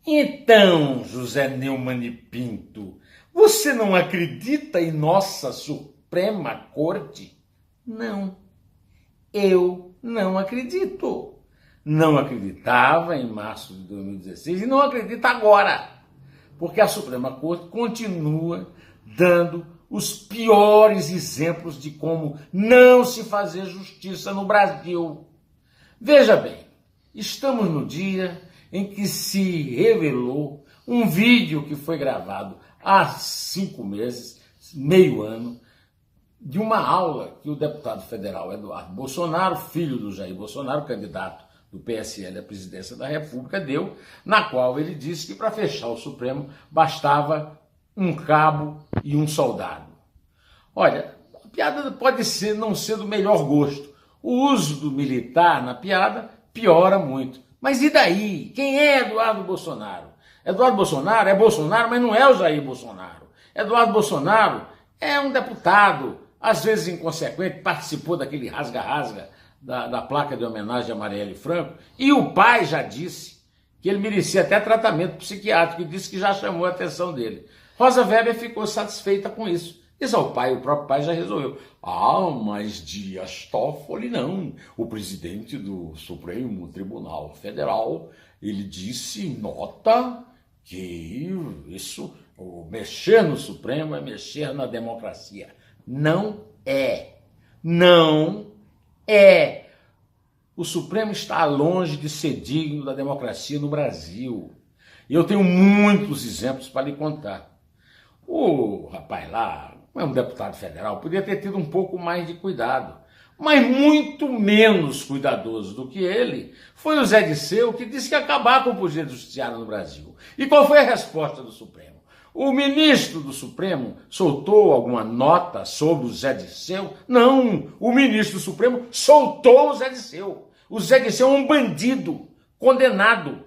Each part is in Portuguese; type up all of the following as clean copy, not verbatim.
Então, José Neumann e Pinto, você não acredita em nossa Suprema Corte? Não, eu não acredito. Não acreditava em março de 2016 e não acredito agora, porque a Suprema Corte continua dando os piores exemplos de como não se fazer justiça no Brasil. Veja bem, estamos no dia em que se revelou um vídeo que foi gravado há 5 meses, meio ano, de uma aula que o deputado federal Eduardo Bolsonaro, filho do Jair Bolsonaro, candidato do PSL à presidência da República, deu, na qual ele disse que para fechar o Supremo bastava um cabo e um soldado. Olha, a piada pode não ser do melhor gosto. O uso do militar na piada piora muito. Mas e daí? Quem é Eduardo Bolsonaro? Eduardo Bolsonaro é Bolsonaro, mas não é o Jair Bolsonaro. Eduardo Bolsonaro é um deputado, às vezes inconsequente, participou daquele rasga-rasga da placa de homenagem a Marielle Franco, e o pai já disse que ele merecia até tratamento psiquiátrico, e disse que já chamou a atenção dele. Rosa Weber ficou satisfeita com isso. Diz ao pai, o próprio pai já resolveu. Ah, mas Dias Toffoli não. O presidente do Supremo Tribunal Federal, ele disse em nota que isso, mexer no Supremo é mexer na democracia. Não é. Não é. O Supremo está longe de ser digno da democracia no Brasil. E eu tenho muitos exemplos para lhe contar. O rapaz lá, é um deputado federal, podia ter tido um pouco mais de cuidado. Mas muito menos cuidadoso do que ele foi o Zé Disseu, que disse que ia acabar com o Poder Judiciário no Brasil. E qual foi a resposta do Supremo? O ministro do Supremo soltou alguma nota sobre o Zé Disseu? Não, o ministro do Supremo soltou o Zé Disseu. O Zé Disseu é um bandido condenado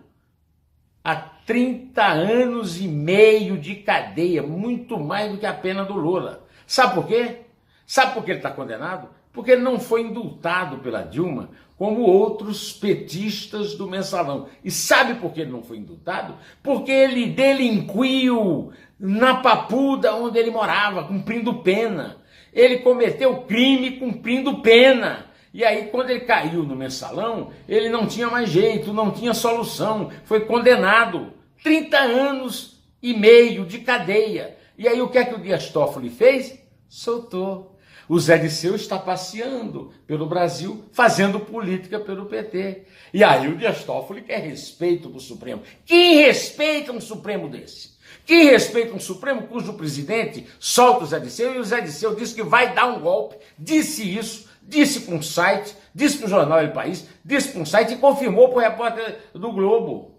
a 30 anos e meio de cadeia, muito mais do que a pena do Lula. Sabe por quê? Sabe por que ele está condenado? Porque ele não foi indultado pela Dilma como outros petistas do Mensalão. E sabe por que ele não foi indultado? Porque ele delinquiu na Papuda, onde ele morava, cumprindo pena. Ele cometeu crime cumprindo pena. E aí, quando ele caiu no Mensalão, ele não tinha mais jeito, não tinha solução, foi condenado. 30 anos e meio de cadeia. E aí, o que é que o Dias Toffoli fez? Soltou. O Zé Disseu está passeando pelo Brasil, fazendo política pelo PT. E aí o Dias Toffoli quer respeito para o Supremo. Quem respeita um Supremo desse? Quem respeita um Supremo cujo presidente solta o Zé Disseu e o Zé Disseu disse que vai dar um golpe, disse isso, disse para um site, disse para o jornal El País, disse para um site e confirmou para o repórter do Globo.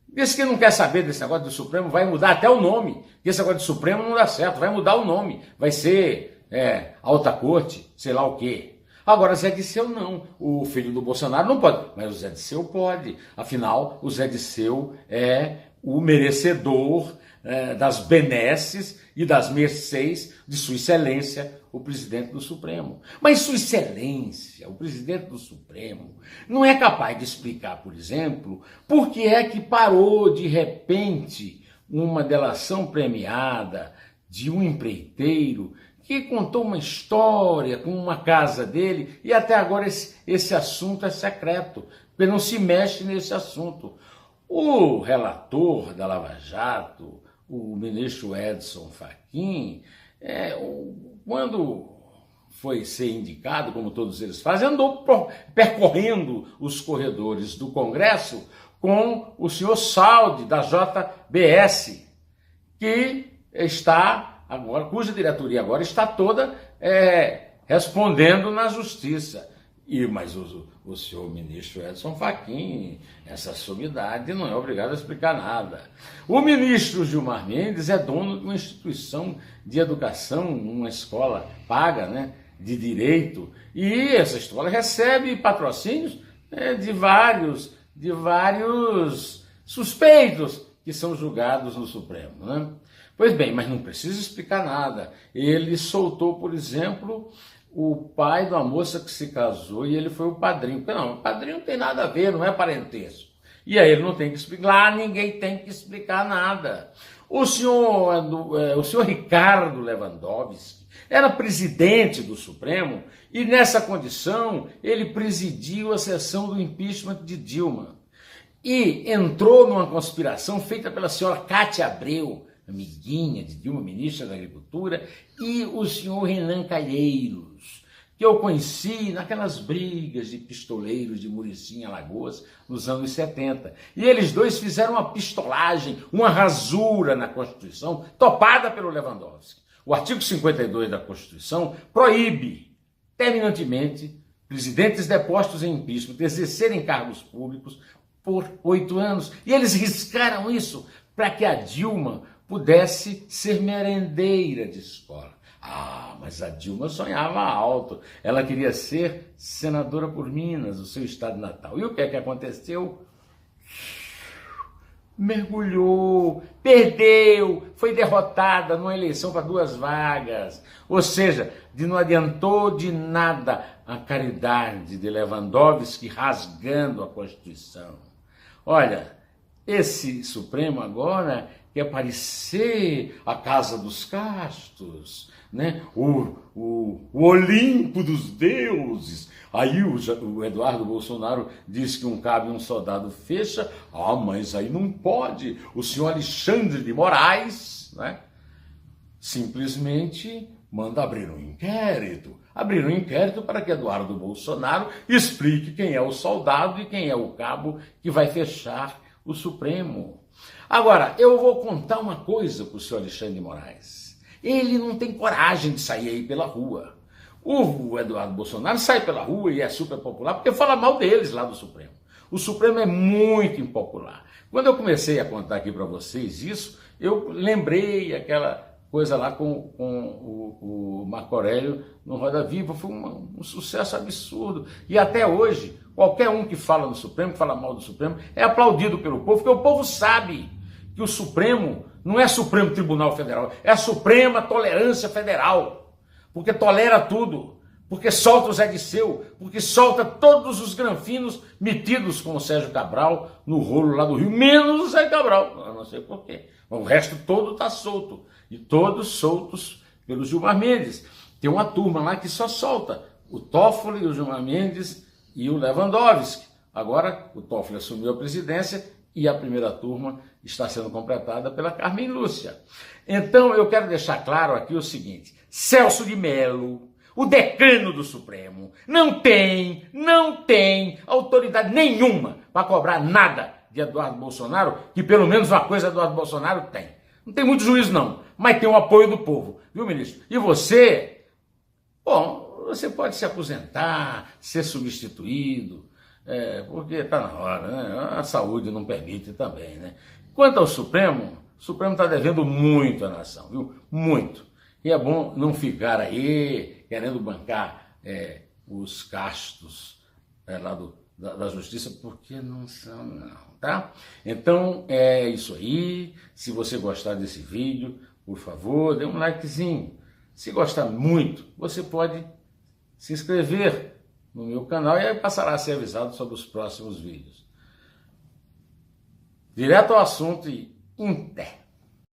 Disse que não quer saber desse negócio do Supremo, vai mudar até o nome. Esse negócio de Supremo não dá certo, vai mudar o nome, vai ser Alta Corte, sei lá o quê. Agora, Zé Disseu não, o filho do Bolsonaro não pode, mas o Zé Disseu pode. Afinal, o Zé Disseu é o merecedor das benesses e das mercês de Sua Excelência, o presidente do Supremo. Mas Sua Excelência, o presidente do Supremo, não é capaz de explicar, por exemplo, por que é que parou de repente uma delação premiada de um empreiteiro que contou uma história com uma casa dele e até agora esse assunto é secreto, porque não se mexe nesse assunto. O relator da Lava Jato, o ministro Edson Fachin, quando foi ser indicado, como todos eles fazem, andou percorrendo os corredores do Congresso com o senhor Saldi, da JBS, que está agora, cuja diretoria agora está toda respondendo na justiça. Mas o senhor ministro Edson Fachin, essa sumidade, não é obrigado a explicar nada. O ministro Gilmar Mendes é dono de uma instituição de educação, uma escola paga, né, de direito, e essa escola recebe patrocínios de vários suspeitos que são julgados no Supremo, né? Pois bem, mas não precisa explicar nada. Ele soltou, por exemplo, o pai de uma moça que se casou e ele foi o padrinho. Não, o padrinho não tem nada a ver, não é parentesco. E aí ele não tem que explicar. Lá ninguém tem que explicar nada. O senhor Ricardo Lewandowski era presidente do Supremo e, nessa condição, ele presidiu a sessão do impeachment de Dilma. E entrou numa conspiração feita pela senhora Cátia Abreu, amiguinha de Dilma, ministra da Agricultura, e o senhor Renan Calheiros, que eu conheci naquelas brigas de pistoleiros de Murici, em Alagoas, nos anos 70. E eles dois fizeram uma pistolagem, uma rasura na Constituição, topada pelo Lewandowski. O artigo 52 da Constituição proíbe terminantemente presidentes depostos em impeachment exercerem cargos públicos por 8 anos. E eles riscaram isso para que a Dilma pudesse ser merendeira de escola. Ah, mas a Dilma sonhava alto. Ela queria ser senadora por Minas, o seu estado natal. E o que é que aconteceu? Mergulhou, perdeu, foi derrotada numa eleição para 2 vagas. Ou seja, não adiantou de nada a caridade de Lewandowski rasgando a Constituição. Olha, esse Supremo agora quer parecer a casa dos castos, né? o Olimpo dos deuses. Aí o Eduardo Bolsonaro diz que um cabo e um soldado fecha. Ah, mas aí não pode. O senhor Alexandre de Moraes, né, simplesmente manda abrir um inquérito. Abrir um inquérito para que Eduardo Bolsonaro explique quem é o soldado e quem é o cabo que vai fechar o Supremo. Agora, eu vou contar uma coisa para o senhor Alexandre de Moraes. Ele não tem coragem de sair aí pela rua. O Eduardo Bolsonaro sai pela rua e é super popular porque fala mal deles lá do Supremo. O Supremo é muito impopular. Quando eu comecei a contar aqui para vocês isso, eu lembrei aquela coisa lá com o Marco Aurélio no Roda Viva. Foi um sucesso absurdo. E até hoje, qualquer um que fala no Supremo, que fala mal do Supremo, é aplaudido pelo povo, porque o povo sabe que o Supremo não é Supremo Tribunal Federal, é a Suprema Tolerância Federal. Porque tolera tudo, porque solta o Zé Disseu, porque solta todos os granfinos metidos com o Sérgio Cabral no rolo lá do Rio, menos o Zé Cabral, eu não sei porquê. O resto todo está solto, e todos soltos pelo Gilmar Mendes. Tem uma turma lá que só solta o Toffoli, o Gilmar Mendes e o Lewandowski. Agora o Toffoli assumiu a presidência e a primeira turma está sendo completada pela Carmen Lúcia. Então eu quero deixar claro aqui o seguinte: Celso de Mello, o decano do Supremo, não tem autoridade nenhuma para cobrar nada de Eduardo Bolsonaro, que pelo menos uma coisa Eduardo Bolsonaro tem. Não tem muito juízo não, mas tem o apoio do povo, viu, ministro? E você, bom, você pode se aposentar, ser substituído, porque está na hora, né? A saúde não permite também, né? Quanto ao Supremo, o Supremo está devendo muito à nação, viu? Muito. E é bom não ficar aí querendo bancar os castos lá da justiça, porque não são não, tá? Então é isso aí. Se você gostar desse vídeo, por favor, dê um likezinho. Se gostar muito, você pode se inscrever no meu canal e aí passará a ser avisado sobre os próximos vídeos. Direto ao assunto e Inter.